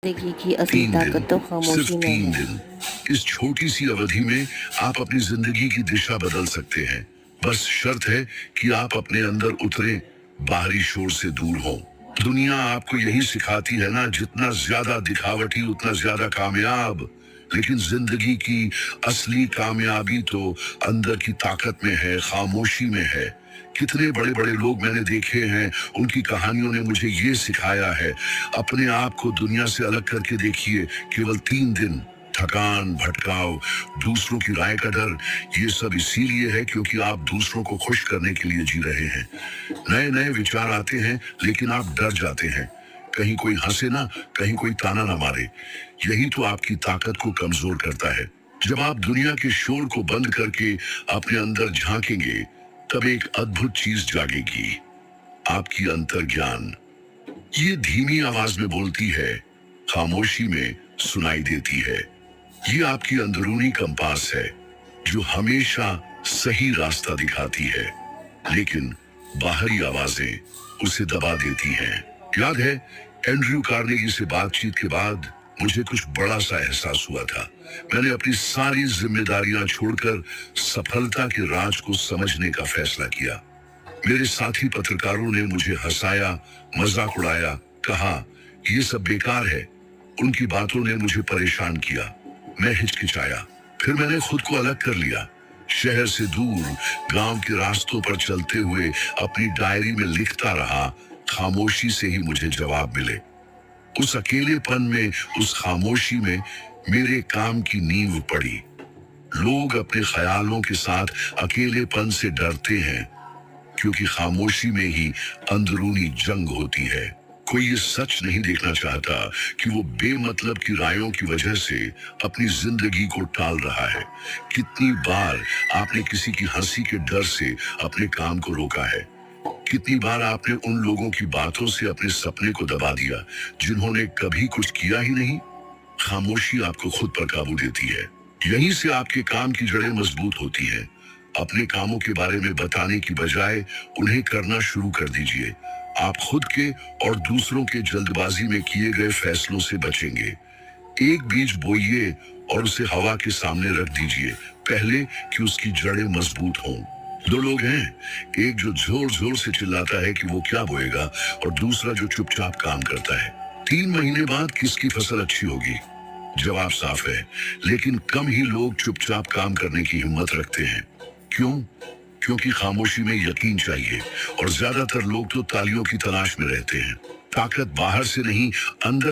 जिंदगी की असली 3 दिन, ताकत तो सिर्फ खामोशी में 3 है। दिन। इस छोटी सी अवधि में आप अपनी जिंदगी की दिशा बदल सकते हैं। बस शर्त है कि आप अपने अंदर उतरे, बाहरी शोर से दूर हों। दुनिया आपको यही सिखाती है ना, जितना ज्यादा दिखावटी उतना ज्यादा कामयाब। लेकिन जिंदगी की असली कामयाबी तो अंदर की ताकत में है, खामोशी में है। कितने बड़े बड़े लोग मैंने देखे हैं, उनकी कहानियों ने मुझे ये सिखाया है, अपने आप को दुनिया से अलग करके देखिए। केवल 3 दिन, थकान, भटकाव, दूसरों की राय का डर, ये सब इसीलिए है क्योंकि आप दूसरों को खुश करने के लिए जी रहे हैं। नए नए विचार आते हैं लेकिन आप डर जाते हैं, कहीं कोई हंसे ना, कहीं कोई ताना ना मारे। यही तो आपकी ताकत को कमजोर करता है। जब आप दुनिया के शोर को बंद करके अपने अंदर झांकेंगे, तब एक अद्भुत चीज जागेगी, आपकी अंतर्ज्ञान। ये धीमी आवाज में बोलती है, खामोशी में सुनाई देती है। ये आपकी अंदरूनी कंपास है, जो हमेशा सही रास्ता दिखाती है, लेकिन बाहरी आवाजें उसे दबा देती हैं। याद है, एंड्रयू कार्नेगी से बातचीत के बाद मुझे कुछ बड़ा सा एहसास हुआ था। मैंने अपनी सारी जिम्मेदारियां छोड़कर सफलता के राज को समझने का फैसला किया। मेरे साथी पत्रकारों ने मुझे हंसाया, मजाक उड़ाया, कहा ये सब बेकार है। उनकी बातों ने मुझे परेशान किया। मैं हिचकिचाया, फिर मैंने खुद को अलग कर लिया। शहर से दूर गांव के रास्तों पर चलते हुए अपनी डायरी में लिखता रहा, खामोशी से ही मुझे जवाब मिले। उस अकेलेपन में, उस खामोशी में मेरे काम की नींव पड़ी। लोग अपने ख्यालों के साथ अकेलेपन से डरते हैं, क्योंकि खामोशी में ही अंदरूनी जंग होती है। कोई ये सच नहीं देखना चाहता कि वो बेमतलब की रायों की वजह से अपनी जिंदगी को टाल रहा है। कितनी बार आपने किसी की हंसी के डर से अपने काम को रोका है? कितनी बार आपने उन लोगों की बातों से अपने सपने को दबा दिया, जिन्होंने कभी कुछ किया ही नहीं? खामोशी आपको खुद पर काबू देती है। यहीं से आपके काम की जड़ें मजबूत होती हैं। अपने कामों के बारे में बताने की बजाय उन्हें करना शुरू कर दीजिए। आप खुद के और दूसरों के जल्दबाजी में किए गए फैसलों से बचेंगे। एक बीज बोइए और उसे हवा के सामने रख दीजिए, पहले कि उसकी जड़ें मजबूत हों। 2 लोग हैं, एक जो जोर जोर से चिल्लाता है कि वो क्या बोएगा, और दूसरा जो चुपचाप काम करता है। 3 महीने बाद किसकी फसल अच्छी होगी? जवाब साफ है, लेकिन कम ही लोग चुपचाप काम करने की हिम्मत रखते हैं। क्यों? क्योंकि खामोशी में यकीन चाहिए, और ज्यादातर लोग तो तालियों की तलाश में रहते हैं। ताकत बाहर से नहीं, अंदर